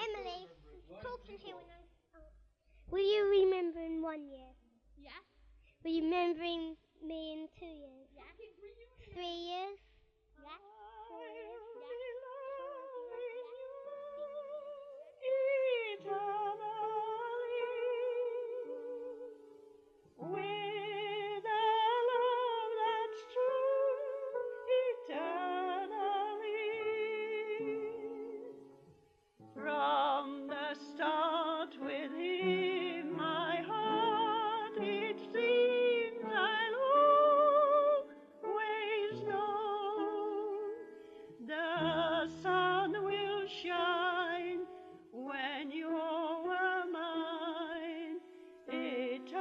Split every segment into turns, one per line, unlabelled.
Emily, talking to you when will you remember in 1 year?
Yeah.
Will you remember me in 2 years?
Yeah.
3 years? Yeah. 4 years?
With a love that's true eternally. From the start with him, my heart, it seems I'll always know the sun will shine when you are mine eternally.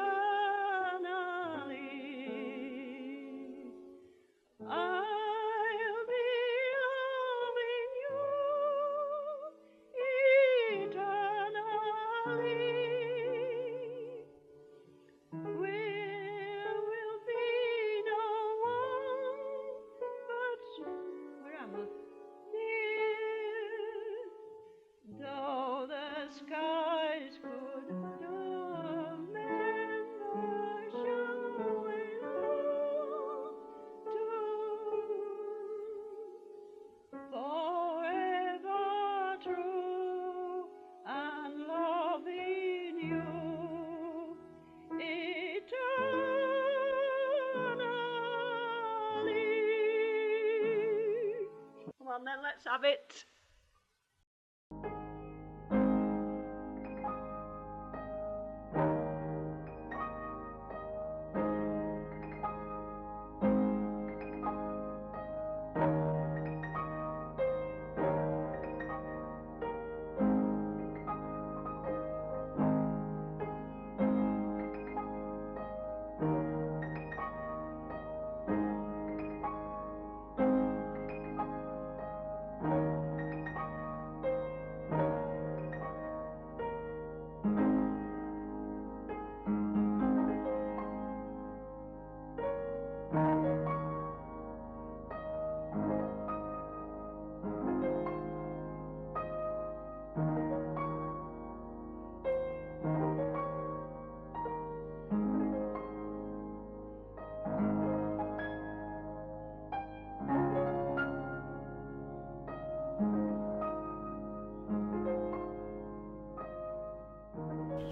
I'll be loving you eternally. Will be no one but where am I? Dear, though the skies could never show a love forever true and loving you eternally. Come on then, let's have it.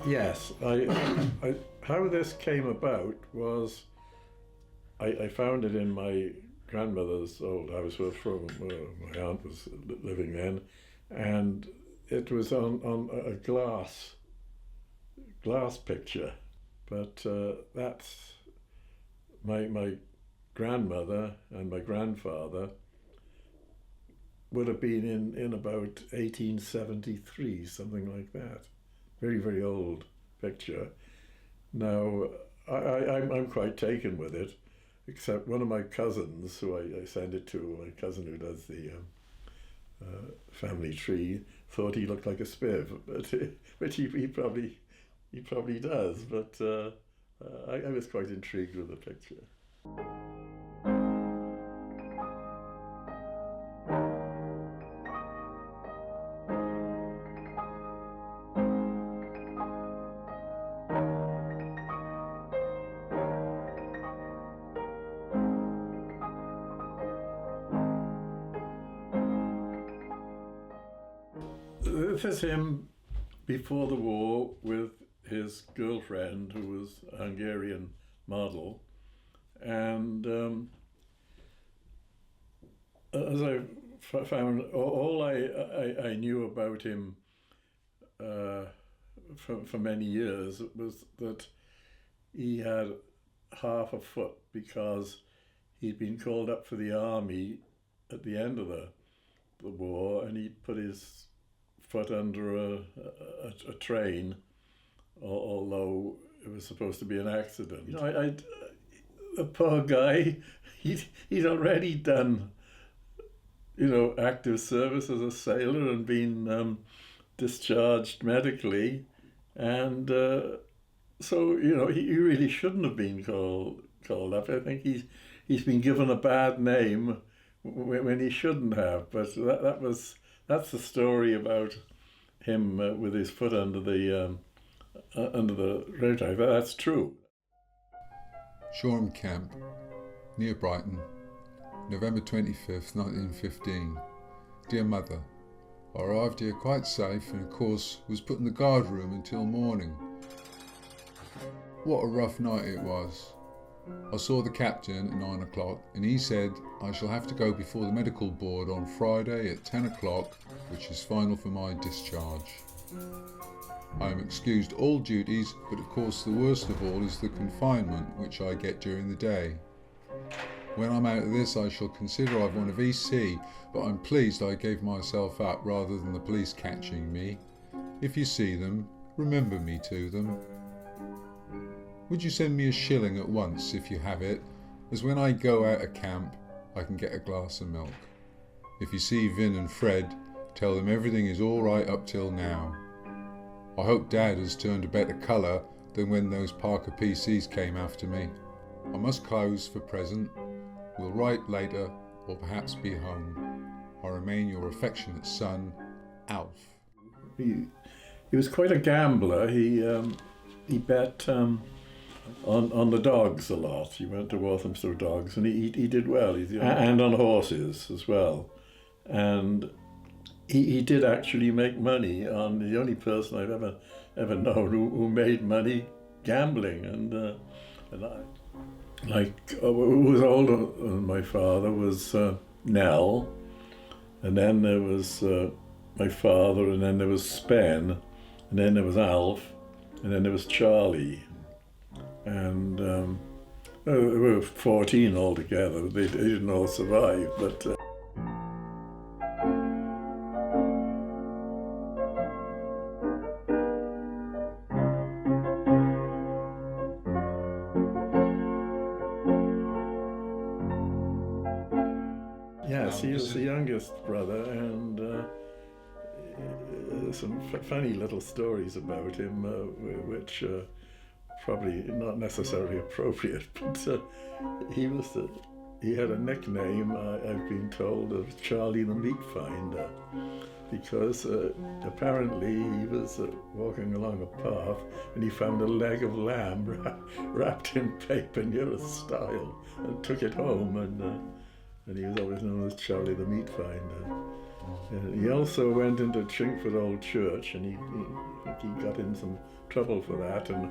Yes, how this came about was I found it in my grandmother's old house where my aunt was living then, and it was on a glass picture, but that's my grandmother and my grandfather would have been in about 1873, something like that. Very, very old picture. Now, I'm quite taken with it, except one of my cousins, who I send it to, my cousin who does the family tree, thought he looked like a spiv, but which he probably does. But I was quite intrigued with the picture. This is him before the war with his girlfriend, who was a Hungarian model, and as I found, all I knew about him for many years was that he had half a foot because he'd been called up for the army at the end of the war, and he put his foot under a train, although it was supposed to be an accident. You know, the poor guy, he'd already done, you know, active service as a sailor and been discharged medically, and so, you know, he really shouldn't have been called up. I think he's been given a bad name when he shouldn't have, but that was That's the story about him with his foot under the road drive. That's true.
Shoreham Camp, near Brighton, November 25th, 1915. Dear Mother, I arrived here quite safe and of course was put in the guard room until morning. What a rough night it was. I saw the captain at 9 o'clock and he said I shall have to go before the medical board on Friday at 10 o'clock, which is final for my discharge. I am excused all duties, but of course the worst of all is the confinement which I get during the day. When I'm out of this I shall consider I've won a VC, but I'm pleased I gave myself up rather than the police catching me. If you see them, remember me to them. Would you send me a shilling at once if you have it, as when I go out of camp I can get a glass of milk. If you see Vin and Fred, tell them everything is all right up till now. I hope Dad has turned a better colour than when those Parker PCs came after me. I must close for present. We'll write later or perhaps be home. I remain your affectionate son, Alf.
He was quite a gambler. He bet on the dogs a lot. He went to Walthamstow Dogs, and he did well. And on horses as well. And he did actually make money on the only person I've ever known who made money gambling. And who was older than my father was Nell, and then there was my father, and then there was Spen, and then there was Alf, and then there was Charlie. And there were 14 altogether. They didn't all survive, but yes, he was the youngest brother, and some funny little stories about him, which probably not necessarily appropriate, but he had a nickname, I've been told, of Charlie the Meat Finder, because apparently he was walking along a path and he found a leg of lamb wrapped in paper near stile and took it home, and he was always known as Charlie the Meat Finder. He also went into Chingford Old Church, and he got in some trouble for that, and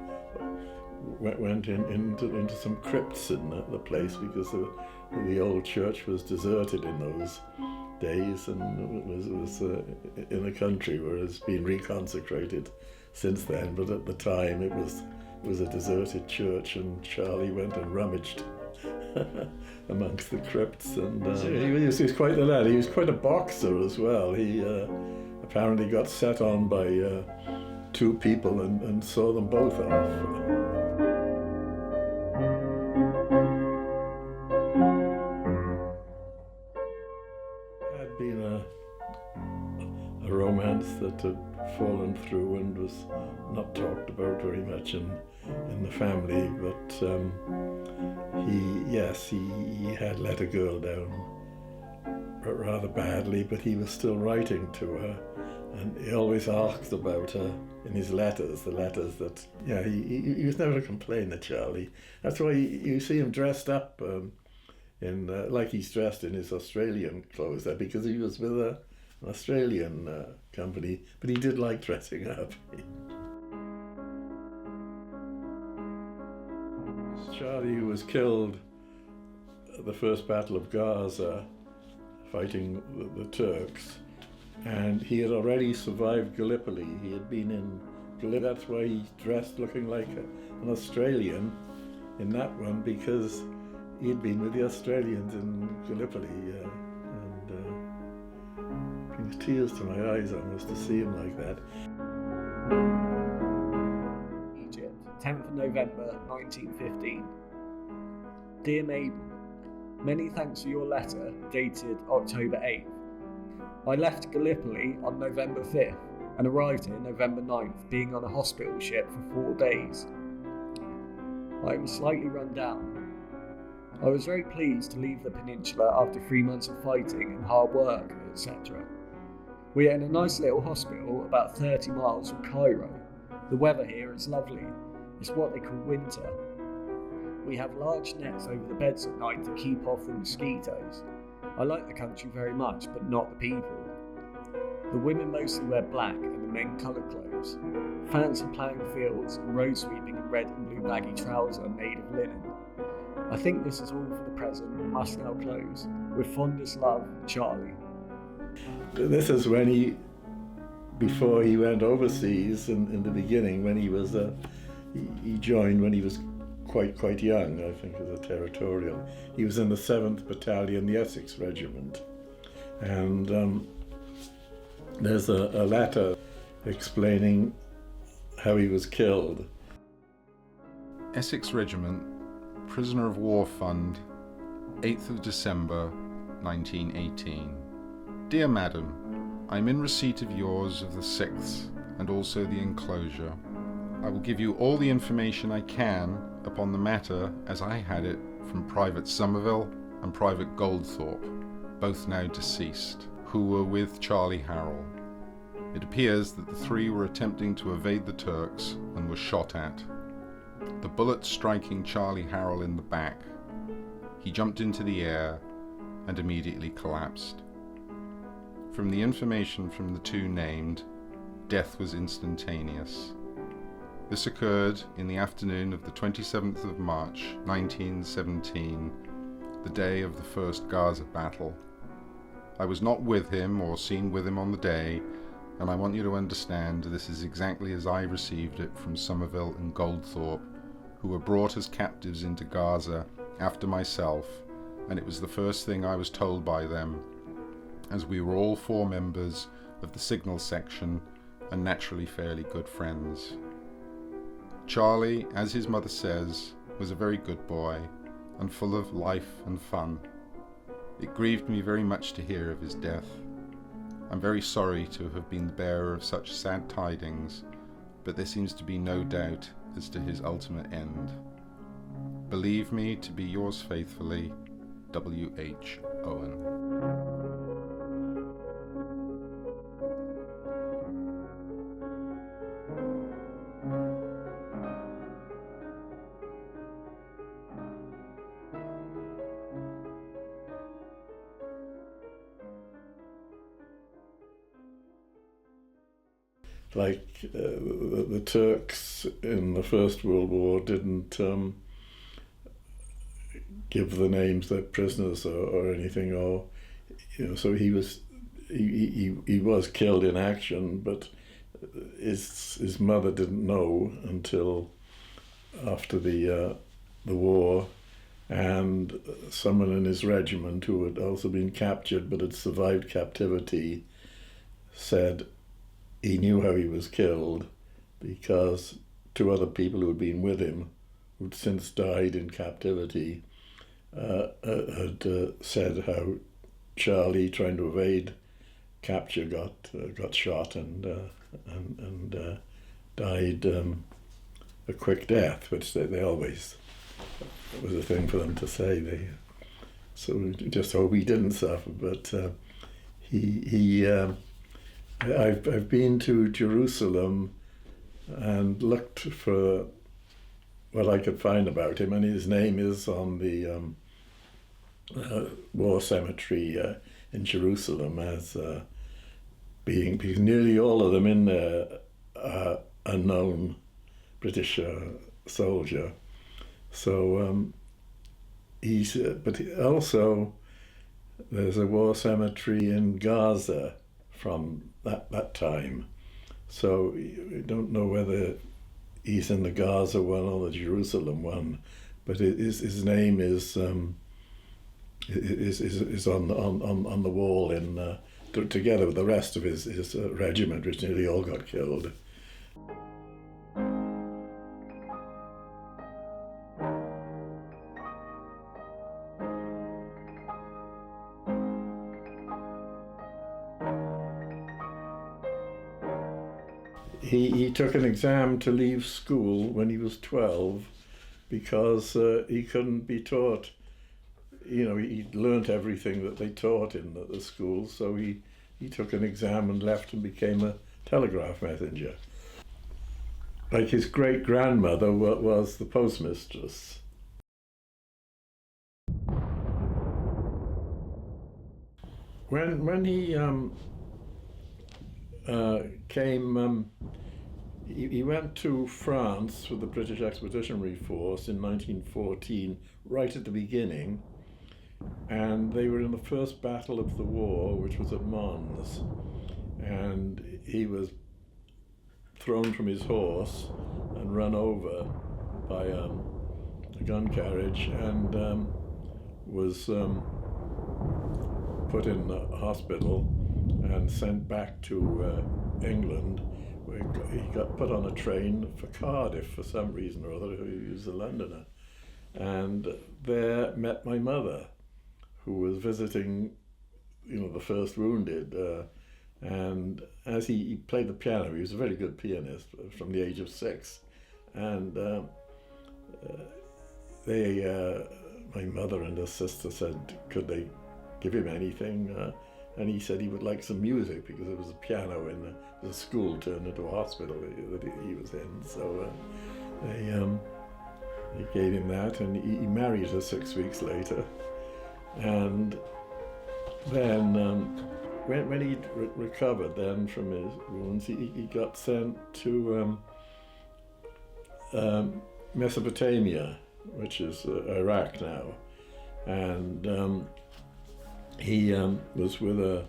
went into some crypts in the place, because the old church was deserted in those days, and it was in the country, where it's been reconsecrated since then. But at the time it was a deserted church, and Charlie went and rummaged amongst the crypts, and he was quite the lad. He was quite a boxer as well. He apparently got set on by two people and saw them both off. Had been a romance that had fallen through and was not talked about very much in the family, but he had let a girl down rather badly, but he was still writing to her, and he always asked about her in his letters, the letters that, he was never a complainer, Charlie. That's why you see him dressed up in like he's dressed in his Australian clothes there, because he was with an Australian company, but he did like dressing up. Charlie, who was killed at the First Battle of Gaza fighting the Turks, and he had already survived Gallipoli. He had been in Gallipoli. That's why he dressed looking like an Australian in that one, because he had been with the Australians in Gallipoli, and brings tears to my eyes almost to see him like that.
Egypt, 10th of November 1915. Dear Mabel, many thanks for your letter dated October 8th. I left Gallipoli on November 5th and arrived here November 9th, being on a hospital ship for 4 days. I was slightly run down. I was very pleased to leave the peninsula after 3 months of fighting and hard work, etc. We're in a nice little hospital about 30 miles from Cairo. The weather here is lovely. It's what they call winter. We have large nets over the beds at night to keep off the mosquitoes. I like the country very much, but not the people. The women mostly wear black and the men coloured clothes. Fancy ploughing fields and road sweeping in red and blue baggy trousers are made of linen. I think this is all for the present and must now close. With fondest love, Charlie.
This is when before he went overseas in the beginning, when he was, he joined when he was quite young, I think, as a territorial. He was in the 7th Battalion, the Essex Regiment. And there's a letter explaining how he was killed.
Essex Regiment, Prisoner of War Fund, 8th of December 1918. Dear Madam, I am in receipt of yours of the 6th and also the enclosure. I will give you all the information I can upon the matter as I had it from Private Somerville and Private Goldthorpe, both now deceased, who were with Charlie Harrall. It appears that the three were attempting to evade the Turks and were shot at. The bullet striking Charlie Harrall in the back. He jumped into the air and immediately collapsed. From the information from the two named, death was instantaneous. This occurred in the afternoon of the 27th of March 1917, the day of the first Gaza battle. I was not with him or seen with him on the day, and I want you to understand this is exactly as I received it from Somerville and Goldthorpe, who were brought as captives into Gaza after myself, and it was the first thing I was told by them, as we were all 4 members of the signal section and naturally fairly good friends. Charlie, as his mother says, was a very good boy and full of life and fun. It grieved me very much to hear of his death. I'm very sorry to have been the bearer of such sad tidings, but there seems to be no doubt as to his ultimate end. Believe me to be yours faithfully, W.H. Owen.
Like the Turks in the First World War didn't give the names of prisoners or anything, or so he was killed in action, but his mother didn't know until after the war, and someone in his regiment who had also been captured but had survived captivity said he knew how he was killed because 2 other people who had been with him, who'd since died in captivity, had said how Charlie, trying to evade capture, got shot and died a quick death, which they always, it was a thing for them to say. So just hope he didn't suffer. But I've been to Jerusalem and looked for what I could find about him, and his name is on the war cemetery in Jerusalem as being, because nearly all of them in there are unknown British soldier. So but also there's a war cemetery in Gaza from that time. So we don't know whether he's in the Gaza one or the Jerusalem one, but his name is on the wall in together with the rest of his regiment, which nearly all got killed. He took an exam to leave school when he was 12 because he couldn't be taught. He'd learnt everything that they taught in the school, so he he took an exam and left and became a telegraph messenger. Like his great-grandmother was the postmistress. When he came, he went to France with the British Expeditionary Force in 1914, right at the beginning, and they were in the first battle of the war, which was at Mons, and he was thrown from his horse and run over by a gun carriage, and was put in the hospital and sent back to England, where he got put on a train for Cardiff for some reason or other. He was a Londoner, and there met my mother, who was visiting, the first wounded. And as he played the piano, he was a very good pianist from the age of 6, and my mother and his sister said, could they give him anything? And he said he would like some music, because there was a piano in the school turned into a hospital that he was in. So they gave him that, and he married her 6 weeks later. And then when he recovered then from his wounds, he got sent to Mesopotamia, which is Iraq now, and he was with a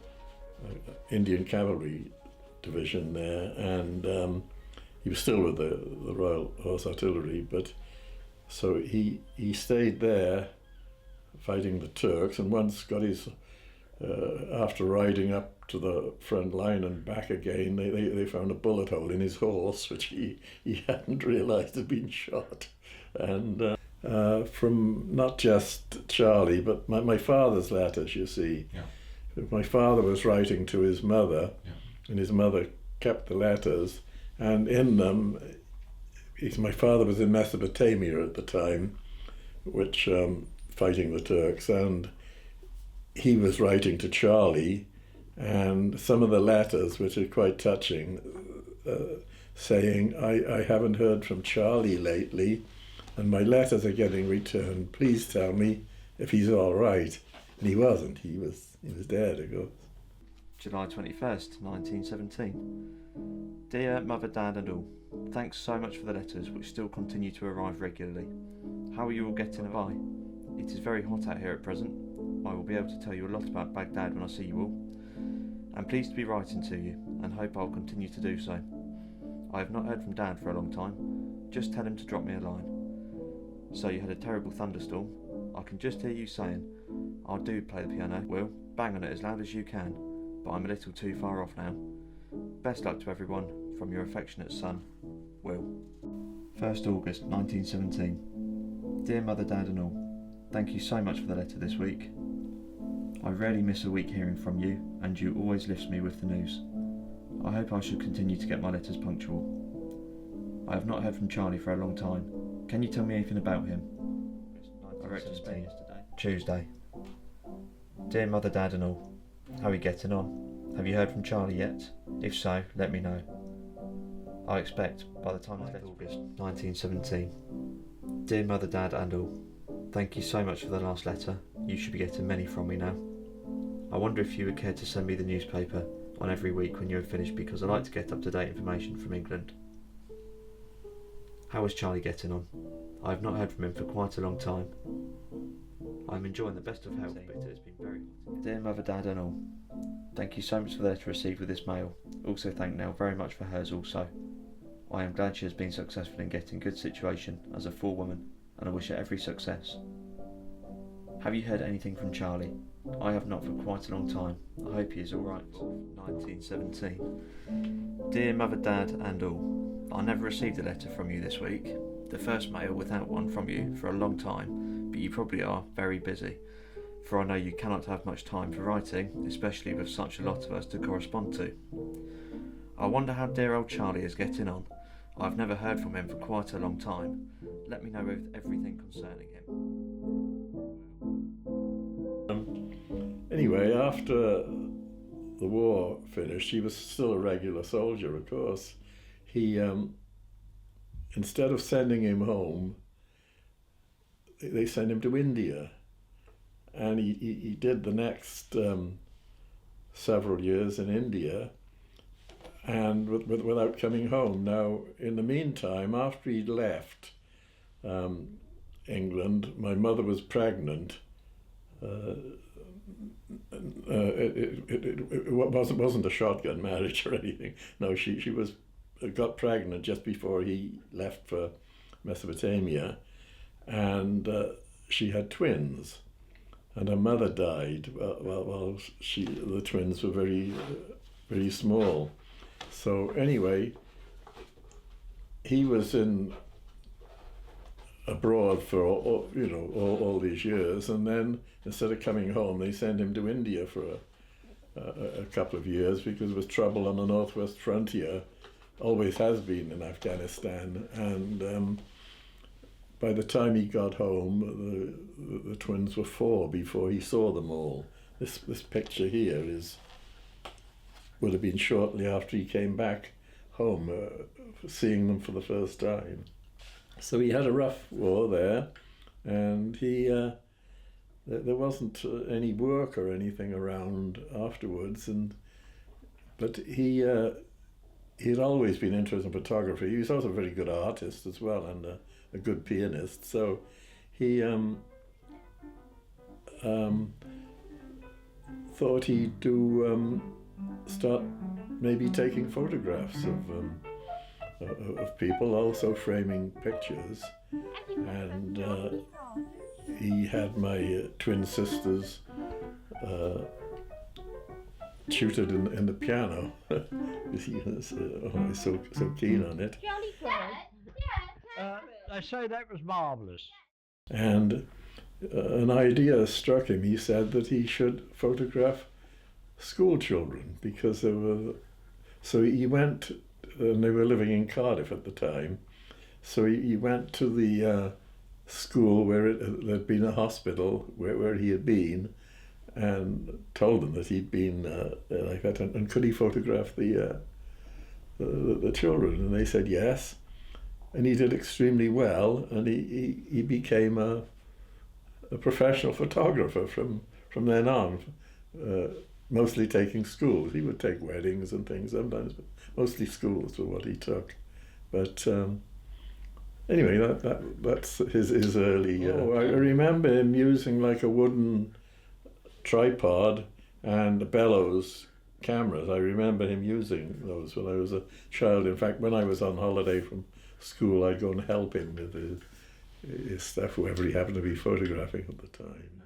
Indian cavalry division there, and he was still with the Royal Horse Artillery, but so he stayed there fighting the Turks, and once got his after riding up to the front line and back again, they found a bullet hole in his horse, which he hadn't realised had been shot. And from not just Charlie, but my father's letters, you see. Yeah. My father was writing to his mother, yeah, and his mother kept the letters, and in them, my father was in Mesopotamia at the time, which fighting the Turks, and he was writing to Charlie, and some of the letters, which are quite touching, saying, I haven't heard from Charlie lately, and my letters are getting returned. Please tell me if he's all right. And he wasn't. He was dead, of course.
July 21st, 1917. Dear Mother, Dad and all, thanks so much for the letters, which still continue to arrive regularly. How are you all getting by? It is very hot out here at present. I will be able to tell you a lot about Baghdad when I see you all. I'm pleased to be writing to you, and hope I'll continue to do so. I have not heard from Dad for a long time. Just tell him to drop me a line. So you had a terrible thunderstorm. I can just hear you saying, I do play the piano. Will, bang on it as loud as you can, but I'm a little too far off now. Best luck to everyone, from your affectionate son, Will. 1st August 1917. Dear Mother, Dad and all, thank you so much for the letter this week. I rarely miss a week hearing from you, and you always lift me with the news. I hope I shall continue to get my letters punctual. I have not heard from Charlie for a long time. Can you tell me anything about him? I wrote to Spain yesterday. Tuesday. Dear Mother, Dad and all, how are you getting on? Have you heard from Charlie yet? If so, let me know. I expect by the time it's August 1917. Dear Mother, Dad and all, thank you so much for the last letter. You should be getting many from me now. I wonder if you would care to send me the newspaper on every week when you have finished, because I like to get up-to-date information from England. How is Charlie getting on? I have not heard from him for quite a long time. I am enjoying the best of health, but it has been very hot. Dear Mother, Dad and all, thank you so much for the letter received with this mail. Also thank Nell very much for hers also. I am glad she has been successful in getting good situation as a forewoman, and I wish her every success. Have you heard anything from Charlie? I have not for quite a long time. I hope he is alright. 1917. Dear Mother, Dad and all, I never received a letter from you this week. The first mail without one from you for a long time, but you probably are very busy, for I know you cannot have much time for writing, especially with such a lot of us to correspond to. I wonder how dear old Charlie is getting on. I've never heard from him for quite a long time. Let me know with everything concerning him.
Anyway, after the war finished, he was still a regular soldier, of course. He, instead of sending him home, they sent him to India. And he did the next several years in India, and without coming home. Now, in the meantime, after he'd left England, my mother was pregnant. It wasn't a shotgun marriage or anything. No, she got pregnant just before he left for Mesopotamia, and she had twins, and her mother died while the twins were very very small. So anyway, he was abroad for all these years, and then instead of coming home, they sent him to India for a couple of years because there was trouble on the northwest frontier. Always has been in Afghanistan, and by the time he got home, the twins were 4 before he saw them all. This picture here would have been shortly after he came back home, seeing them for the first time. So he had a rough war there, and there wasn't any work or anything around afterwards, but he had always been interested in photography. He was also a very good artist as well, and a good pianist. So he thought he'd start maybe taking photographs of people, also framing pictures. And he had my twin sisters tutored in the piano. He was always so keen on it.
Jolly good. They say that was marvellous.
And an idea struck him. He said that he should photograph school children because so he went, and they were living in Cardiff at the time, so he went to the school where there'd been a hospital where he had been, and told them that he'd been like that, and could he photograph the children? And they said yes, and he did extremely well, and he became a professional photographer from then on, mostly taking schools. He would take weddings and things sometimes, but mostly schools were what he took. But anyway, that's his early. I remember him using like a wooden tripod and bellows cameras. I remember him using those when I was a child. In fact, when I was on holiday from school, I'd go and help him with his stuff, whoever he happened to be photographing at the time.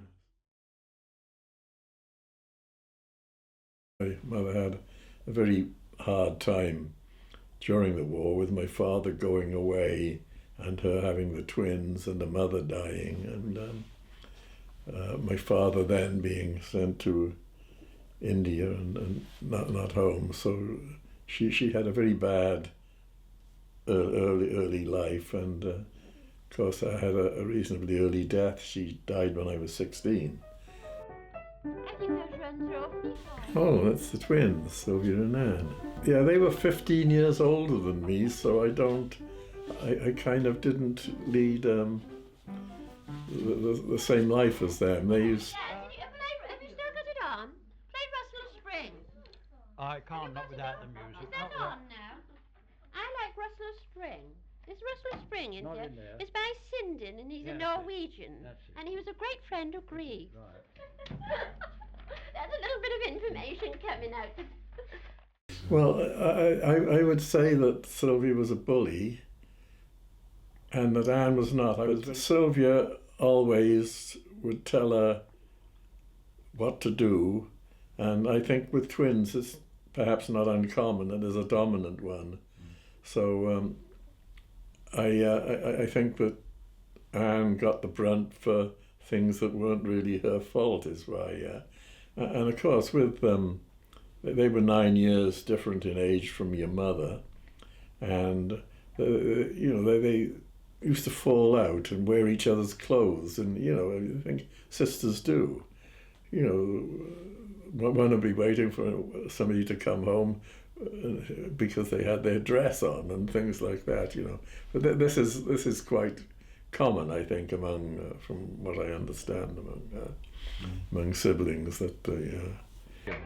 My mother had a very hard time during the war, with my father going away and her having the twins and the mother dying, and my father then being sent to India and not home. So she had a very bad early life, and of course I had a reasonably early death. She died when I was 16. Oh, that's the twins, Sylvia and Anne. Yeah, they were 15 years older than me, so I kind of didn't lead the same life as them. They used.
Have you still got it on? Play Russell Spring.
I can't, not without the music.
Is that on now? I like Russell Spring. There's Russell Spring in
Not
here.
in there.
It's by Sindin, and he's a
Yes,
Norwegian.
that's it.
And he was a great friend of Grieg.
Right.
There's a little bit of information coming out.
Well, I would say that Sylvia was a bully and that Anne was not. Sylvia always would tell her what to do, and I think with twins it's perhaps not uncommon that there's a dominant one. So I think that Anne got the brunt for things that weren't really her fault, is why. And of course, with they were 9 years different in age from your mother, and they used to fall out and wear each other's clothes, and I think sisters do. one would be waiting for somebody to come home because they had their dress on and things like that, But this is quite common, I think, among, from what I understand, among siblings that they.
Dad,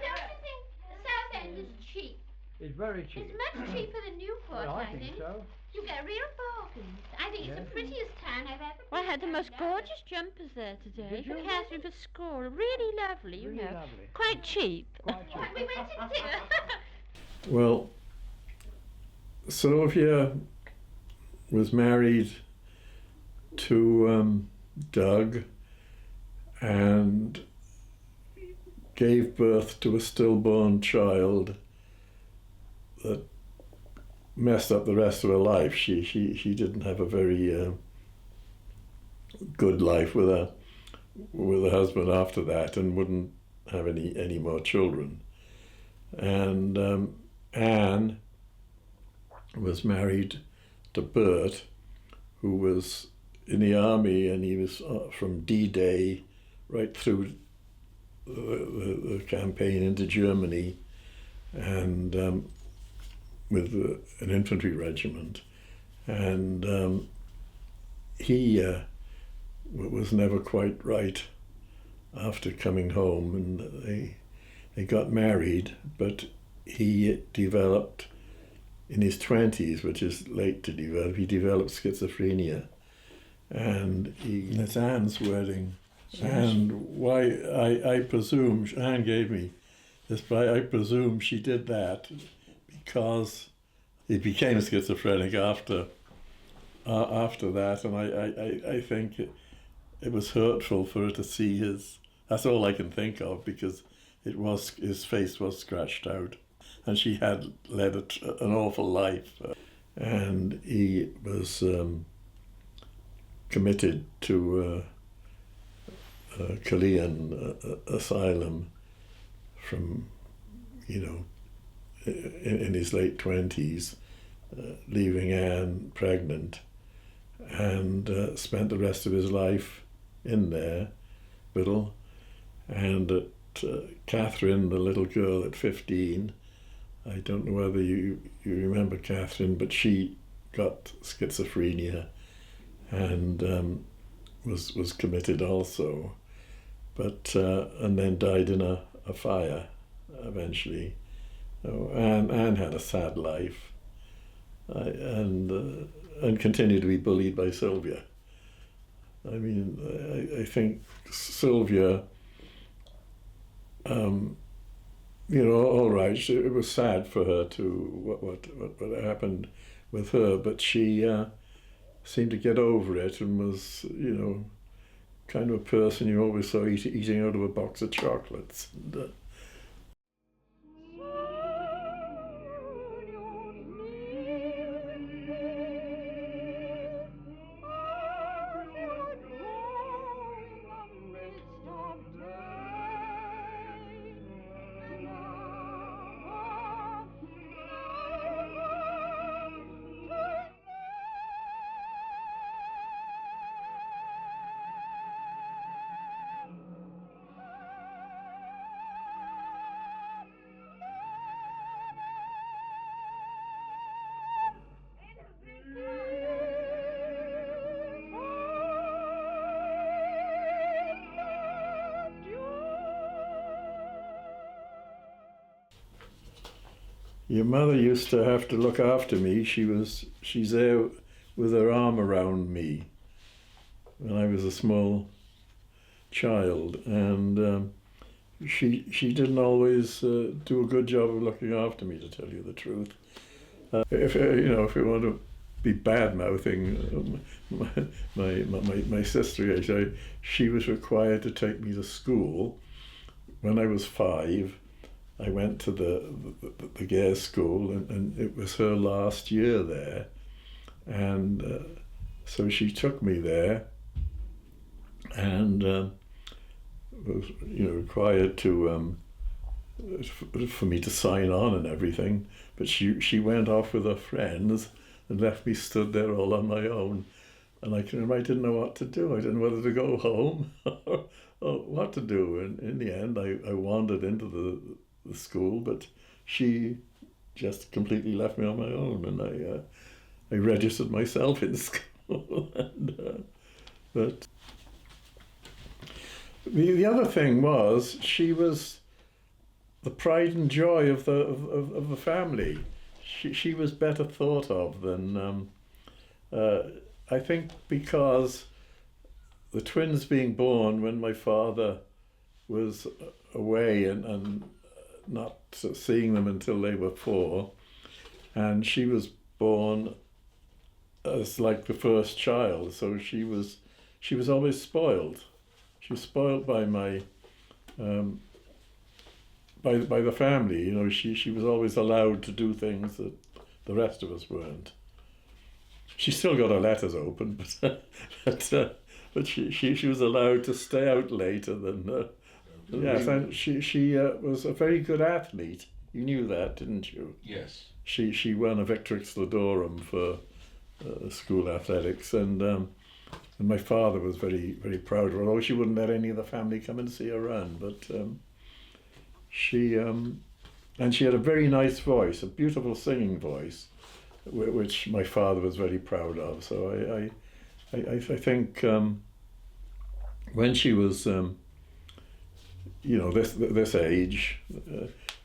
don't you think Southend is cheap?
It's very cheap.
It's much cheaper than Newport,
Well, I
I
think so.
You get real bargains. I think it's
Yes.
the prettiest town I've ever been. I had the most gorgeous jumpers there today.
Did you?
For Catherine for school. Really lovely, you
Really
know.
lovely.
Quite cheap.
Quite cheap.
We went in together.
Well, Sylvia was married to Doug and gave birth to a stillborn child that messed up the rest of her life. She didn't have a very good life with a husband after that, and wouldn't have any more children. And Anne was married to Bert, who was in the army, and he was from D-Day right through the campaign into Germany, and with an infantry regiment, and he was never quite right after coming home, and they got married, but he developed in his 20s, which is late to develop, he developed schizophrenia, and it's Anne's wedding. And why I presume Anne gave me this, but I presume she did that because he became schizophrenic after that, and I think it was hurtful for her to see his. That's all I can think of, because his face was scratched out, and she had led an awful life, and he was committed to Chilean asylum from, in his late 20s, leaving Anne pregnant, and spent the rest of his life in there, Biddle, and at Catherine, the little girl at 15, I don't know whether you remember Catherine, but she got schizophrenia and was committed also, but and then died in a fire eventually. Oh, Anne had a sad life, and continued to be bullied by Sylvia. I mean, I think Sylvia, all right, it was sad for her to what happened with her, but she seemed to get over it, and was, kind of a person you always saw eating out of a box of chocolates. And, your mother used to have to look after me. She's there with her arm around me when I was a small child, and she didn't always do a good job of looking after me, to tell you the truth. If you want to be bad mouthing my sister, she was required to take me to school when I was 5. I went to the girls' school, and it was her last year there, and so she took me there, and was required to for me to sign on and everything. But she went off with her friends and left me stood there all on my own, and I didn't know what to do. I didn't know whether to go home what to do. And in the end, I wandered into the school, but she just completely left me on my own, and I registered myself in school. But the other thing was, she was the pride and joy of the family. She was better thought of than I think, because the twins being born when my father was away and not seeing them until they were 4, and she was born as like the first child, so she was always spoiled. She was spoiled by my by the family. You know, she was always allowed to do things that the rest of us weren't. She still got her letters open, but she was allowed to stay out later than. Yes, and she was a very good athlete. You knew that, didn't you?
Yes.
She won a Victrix Ladorum for school athletics, and my father was very, very proud of her. Although she wouldn't let any of the family come and see her run, but she had a very nice voice, a beautiful singing voice, which my father was very proud of. So I think when she was this age,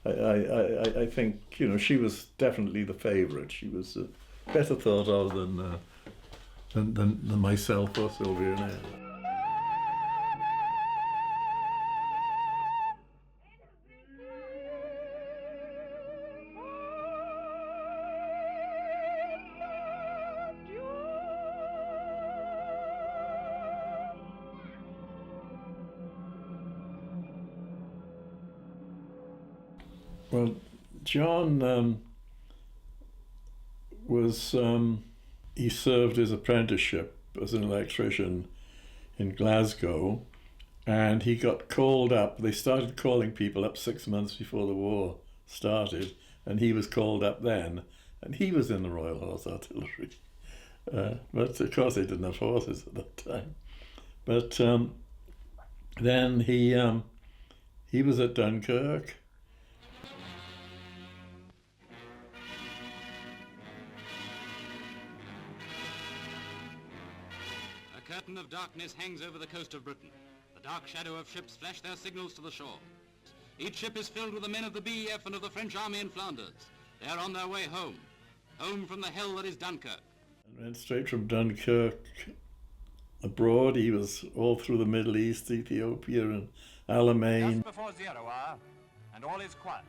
I think she was definitely the favourite. She was better thought of than myself or Sylvia and Ed. Well, John he served his apprenticeship as an electrician in Glasgow, and he got called up. They started calling people up 6 months before the war started, and he was called up then, and he was in the Royal Horse Artillery. But of course they didn't have horses at that time. But then he was at Dunkirk.
A curtain of darkness hangs over the coast of Britain. The dark shadow of ships flash their signals to the shore. Each ship is filled with the men of the BEF and of the French army in Flanders. They are on their way home from the hell that is Dunkirk.
And went straight from Dunkirk abroad. He was all through the Middle East, Ethiopia and Alamein.
Just before 0 hour, and all is quiet.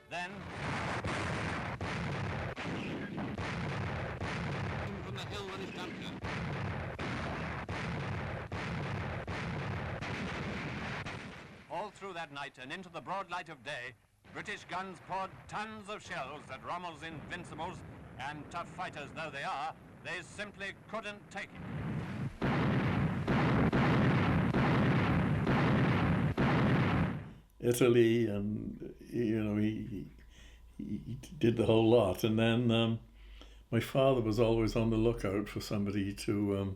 Then
from the hell that is Dunkirk.
all through that night and into the broad light of day, British guns poured tons of shells at Rommel's Invincibles, and tough fighters though they are, they simply couldn't take it.
Italy, and he did the whole lot. And then my father was always on the lookout for somebody to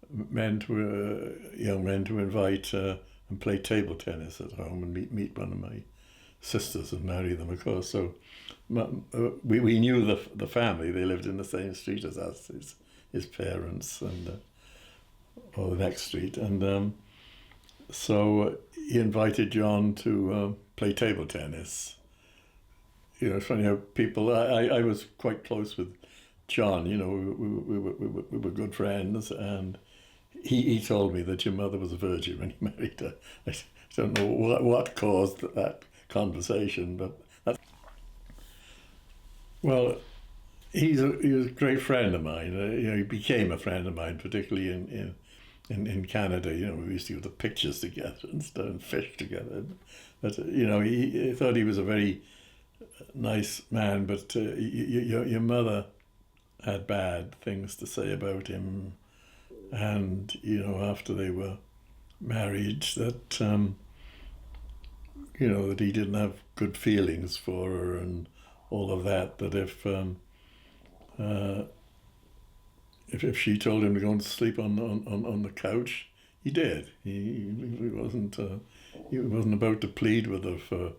young men to invite and play table tennis at home, and meet one of my sisters and marry them, of course. So we knew the family. They lived in the same street as us, his parents, and or the next street. And so he invited John to play table tennis. It's funny how people. I was quite close with John. We were good friends, and he told me that your mother was a virgin when he married her. I don't know what caused that conversation, but well, he was a great friend of mine. He became a friend of mine, particularly in Canada. We used to do the pictures together and stuff, and fish together. But he thought he was a very nice man. But your mother had bad things to say about him, and after they were married, that that he didn't have good feelings for her and all of that. That if she told him to go and sleep on the couch, He did. He wasn't. He wasn't about to plead with her for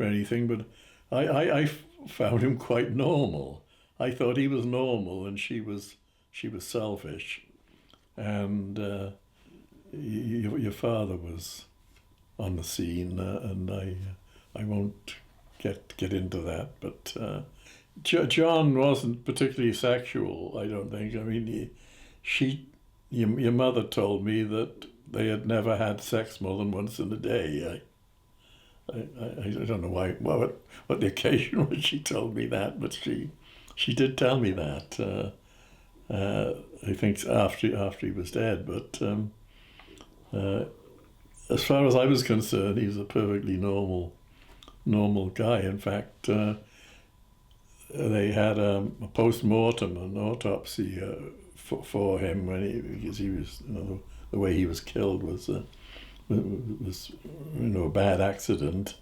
anything. But I found him quite normal. I thought he was normal, and she was selfish. And your father was on the scene, and I won't get into that. But John wasn't particularly sexual, I don't think. I mean, your mother told me that they had never had sex more than once in a day. I don't know why, what the occasion was she told me that, but she did tell me that. I think after he was dead, but as far as I was concerned, he was a perfectly normal guy. In fact, they had a post-mortem, an autopsy for him because he was, the way he was killed was a bad accident,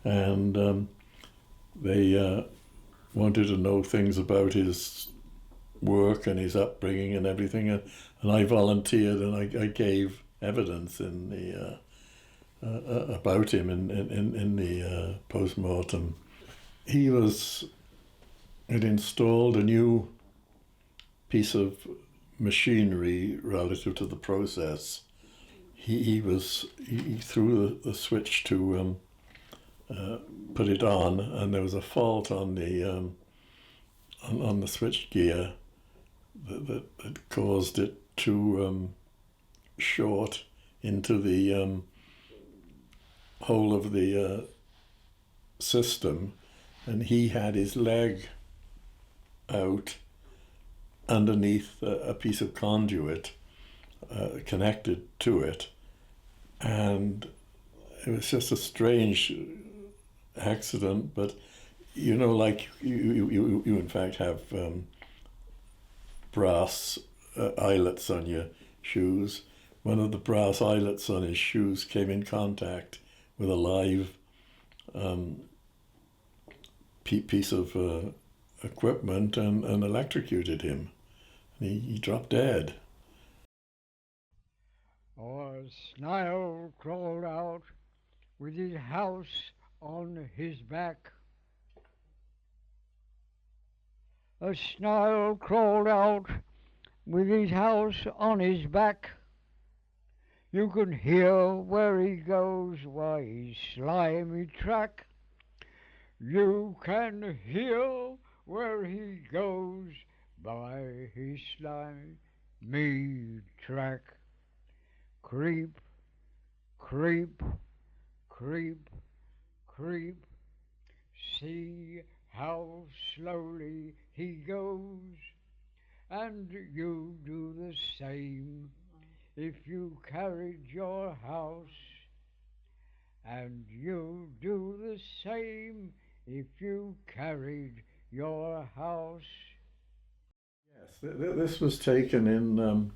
and they wanted to know things about his work and his upbringing and everything, and I volunteered and I gave evidence in the about him in the post-mortem. He had installed a new piece of machinery relative to the process. He threw the switch to put it on, and there was a fault on the switch gear that caused it to short into the whole of the system, and he had his leg out underneath a piece of conduit connected to it, and it was just a strange accident. But like you in fact have brass eyelets on your shoes. One of the brass eyelets on his shoes came in contact with a live piece of equipment and electrocuted him. And he dropped dead.
A snail crawled out with his house on his back. A snail crawled out with his house on his back. You can hear where he goes by his slimy track. You can hear where he goes by his slimy track. Creep, creep, creep, creep. See how slowly he goes, and you do the same if you carried your house, and you do the same if you carried your house.
Yes, this was taken in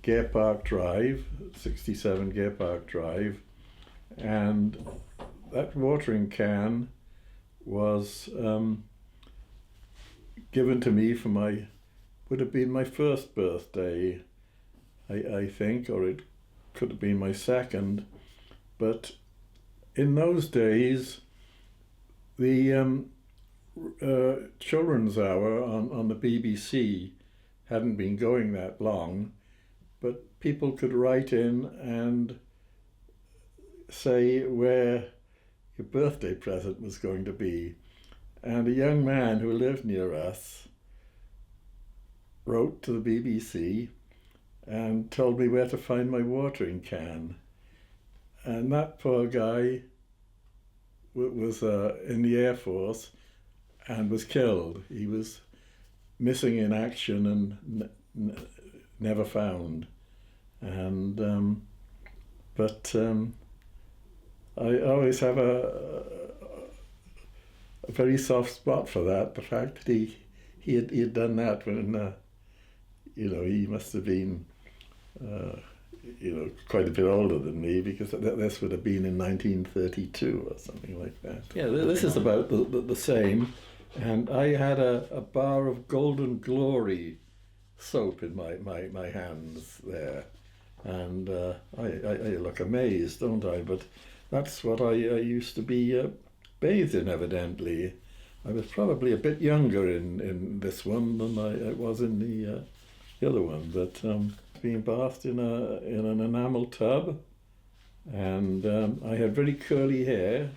Gare Park Drive, 67 Gare Park Drive, and that watering can was given to me for would have been my first birthday, I think, or it could have been my second. But in those days, the children's hour on the BBC hadn't been going that long, but people could write in and say where your birthday present was going to be. And a young man who lived near us wrote to the BBC and told me where to find my watering can. And that poor guy was in the Air Force and was killed. He was missing in action and never found. And but I always have a very soft spot for that. The fact that he had done that when he must have been quite a bit older than me, because this would have been in 1932 or something like that. Yeah, this is about the same. And I had a bar of Golden Glory soap in my hands there. And I look amazed, don't I? But that's what I used to be bathed in, evidently. I was probably a bit younger in this one than I was in the other one, but being bathed in an enamel tub, and I had very curly hair,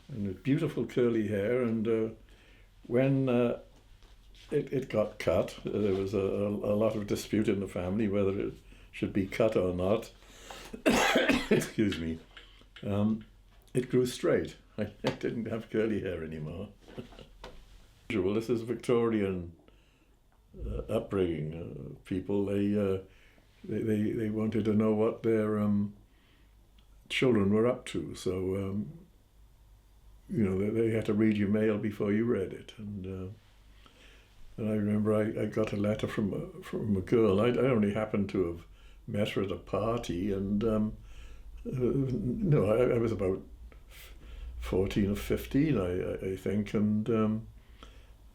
and beautiful curly hair, and when it got cut, there was a lot of dispute in the family whether it should be cut or not. Excuse me. It grew straight. I didn't have curly hair anymore. Well, this is Victorian upbringing. People, they wanted to know what their children were up to, so they had to read your mail before you read it. And I remember I got a letter from a girl. I only happened to have met her at a party, and I was about 14 or 15, I think, and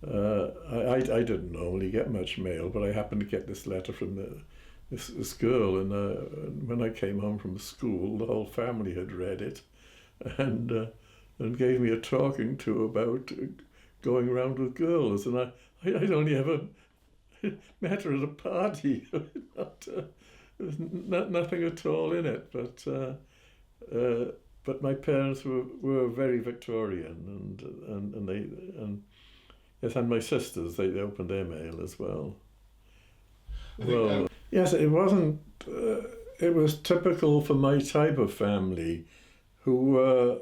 I didn't normally get much mail, but I happened to get this letter from this girl, and when I came home from school, the whole family had read it, and gave me a talking to about going around with girls, and I'd only ever met her at a party. Nothing at all in it, but my parents were very Victorian, and yes, and my sisters, they opened their mail as well. Well, yes, it wasn't. It was typical for my type of family, who were,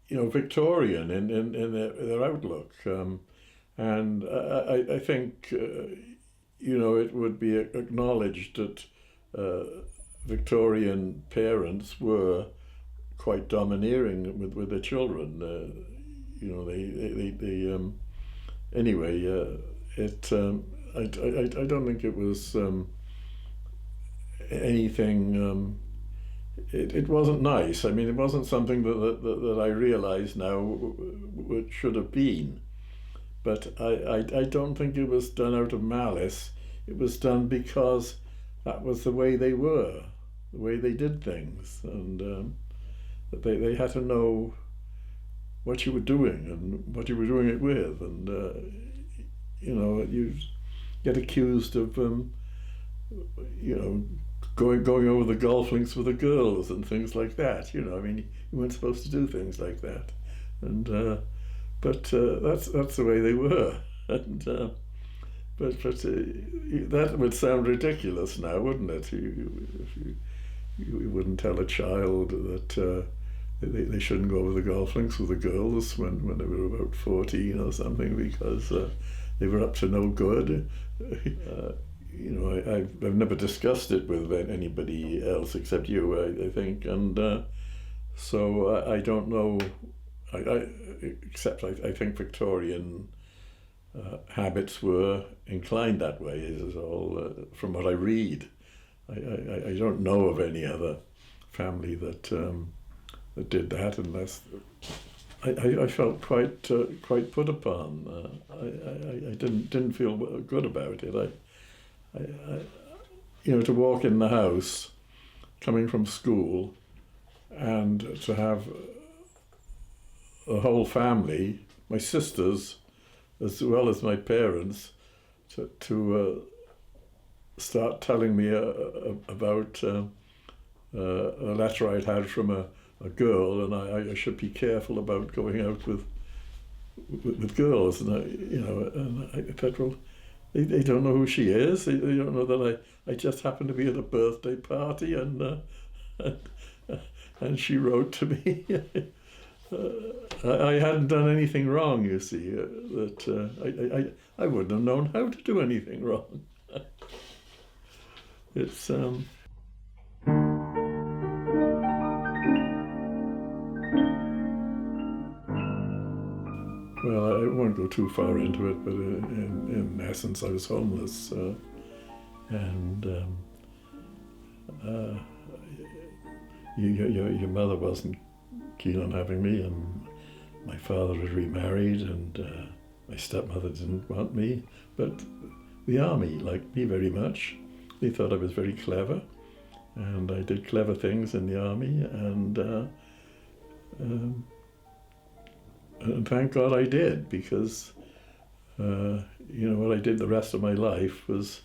Victorian in their outlook, and I think it would be acknowledged that Victorian parents were quite domineering with their children. Anyway, I don't think it was anything. It wasn't nice. I mean, it wasn't something that I realise now what should have been. But I don't think it was done out of malice. It was done because that was the way they were, the way they did things, and they had to know what you were doing and what you were doing it with, and you get accused of going over the golf links with the girls and things like that. I mean, you weren't supposed to do things like that, and but that's the way they were, and but that would sound ridiculous now, wouldn't it? You wouldn't tell a child that they shouldn't go over the golf links with the girls when they were about 14 or something, because they were up to no good. I've never discussed it with anybody else except you, I think, and so I don't know. Except I think Victorian habits were inclined that way. Is all from what I read. I don't know of any other family that did that, unless I felt quite put upon. I didn't feel good about it. To walk in the house, coming from school, and to have the whole family, my sisters, as well as my parents, to start telling me about a letter I'd had from a girl, and I should be careful about going out with girls, and I thought, well, they don't know who she is. They don't know that I just happened to be at a birthday party, and she wrote to me. I hadn't done anything wrong, you see. That I wouldn't have known how to do anything wrong. It's well, I won't go too far into it, but in essence, I was homeless, and your mother wasn't keen on having me, and my father had remarried, and my stepmother didn't want me, but the army liked me very much. They thought I was very clever, and I did clever things in the army, and thank God I did, because what I did the rest of my life was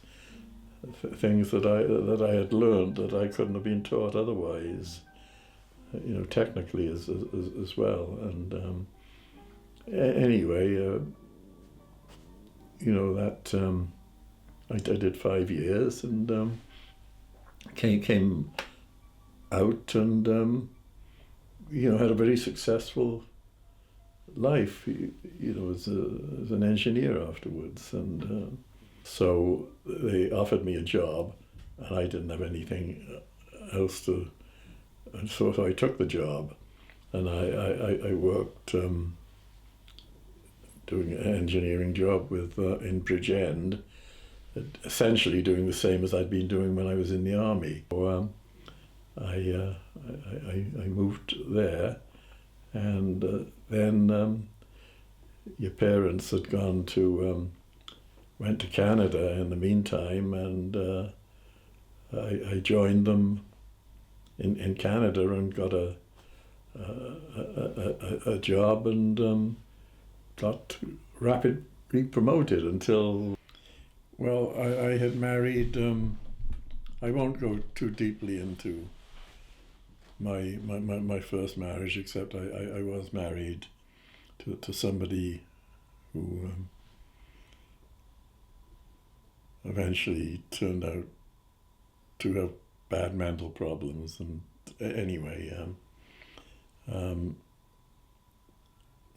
things that I had learned that I couldn't have been taught otherwise, technically as well. And anyway, that I did 5 years, and came out, and had a very successful life, as an engineer afterwards. And so they offered me a job, and I didn't have anything else to, and so I took the job, and I worked doing an engineering job with in Bridgend, essentially doing the same as I'd been doing when I was in the army. So, I moved there, and then your parents had went to Canada in the meantime, and I joined them in Canada and got a job, and got rapidly promoted until, well, I had married, I won't go too deeply into my first marriage, except I was married to somebody who eventually turned out to have bad mental problems. And anyway,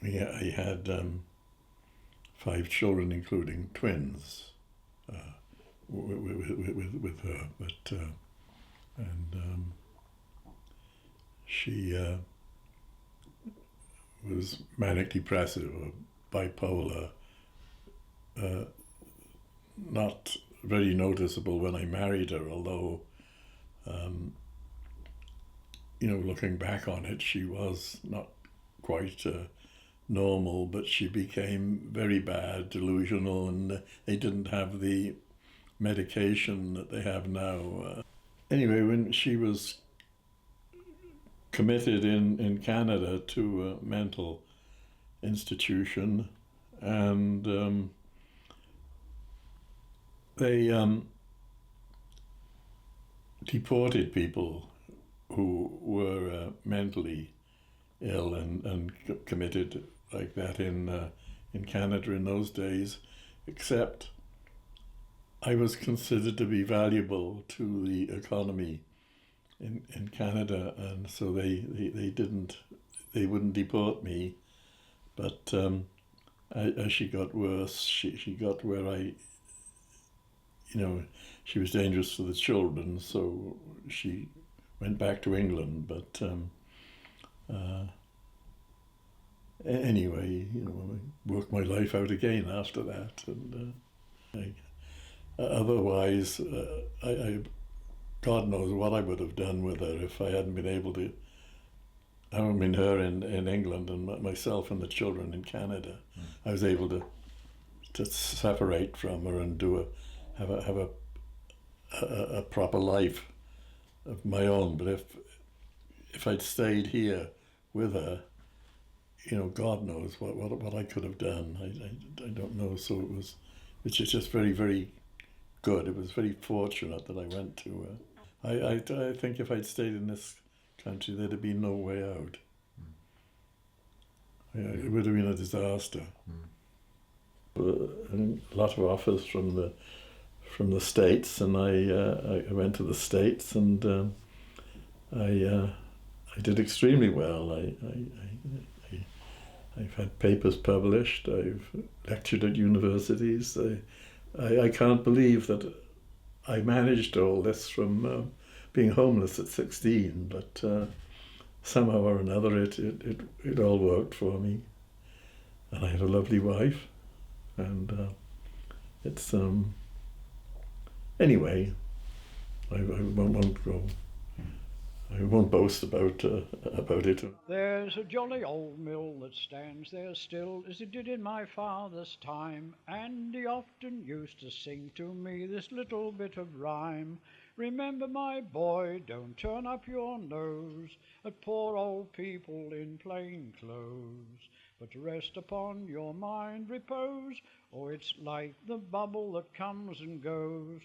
I had 5 children, including twins, with her, but and she was manic depressive or bipolar, not very noticeable when I married her, although looking back on it, she was not quite normal, but she became very bad, delusional, and they didn't have the medication that they have now. Anyway, when she was committed in Canada to a mental institution, and they deported people who were mentally ill and committed like that in Canada in those days, except I was considered to be valuable to the economy in Canada, and so they wouldn't deport me. But as she got worse, she got where she was dangerous to the children, so she went back to England. But anyway, I worked my life out again after that, and otherwise, God knows what I would have done with her if I hadn't been able to. I mean, her in England and myself and the children in Canada. I was able to separate from her and have a proper life of my own. But if I'd stayed here with her, God knows what I could have done. I don't know. So it's just very, very good. It was very fortunate that I went to her. I think if I'd stayed in this country, there'd have been no way out. It would have been a disaster. And a lot of offers from the States, and I went to the States, and I did extremely well. I've had papers published. I've lectured at universities. I can't believe that I managed all this from being homeless at 16, but somehow or another it all worked for me. And I had a lovely wife, and it's anyway, I won't boast about it.
There's a jolly old mill that stands there still, as it did in my father's time, and he often used to sing to me this little bit of rhyme. Remember, my boy, don't turn up your nose at poor old people in plain clothes, but rest upon your mind repose, or it's like the bubble that comes and goes.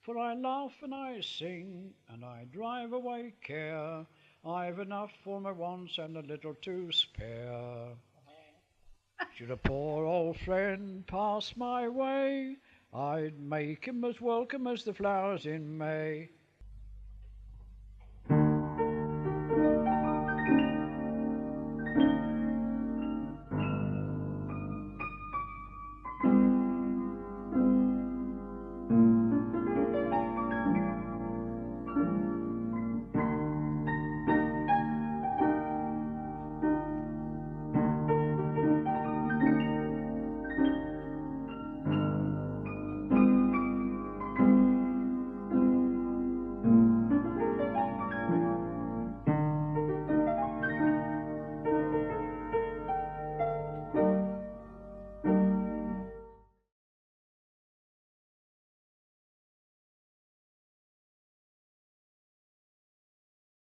For I laugh and I sing, and I drive away care. I've enough for my wants and a little to spare. Should a poor old friend pass my way, I'd make him as welcome as the flowers in May.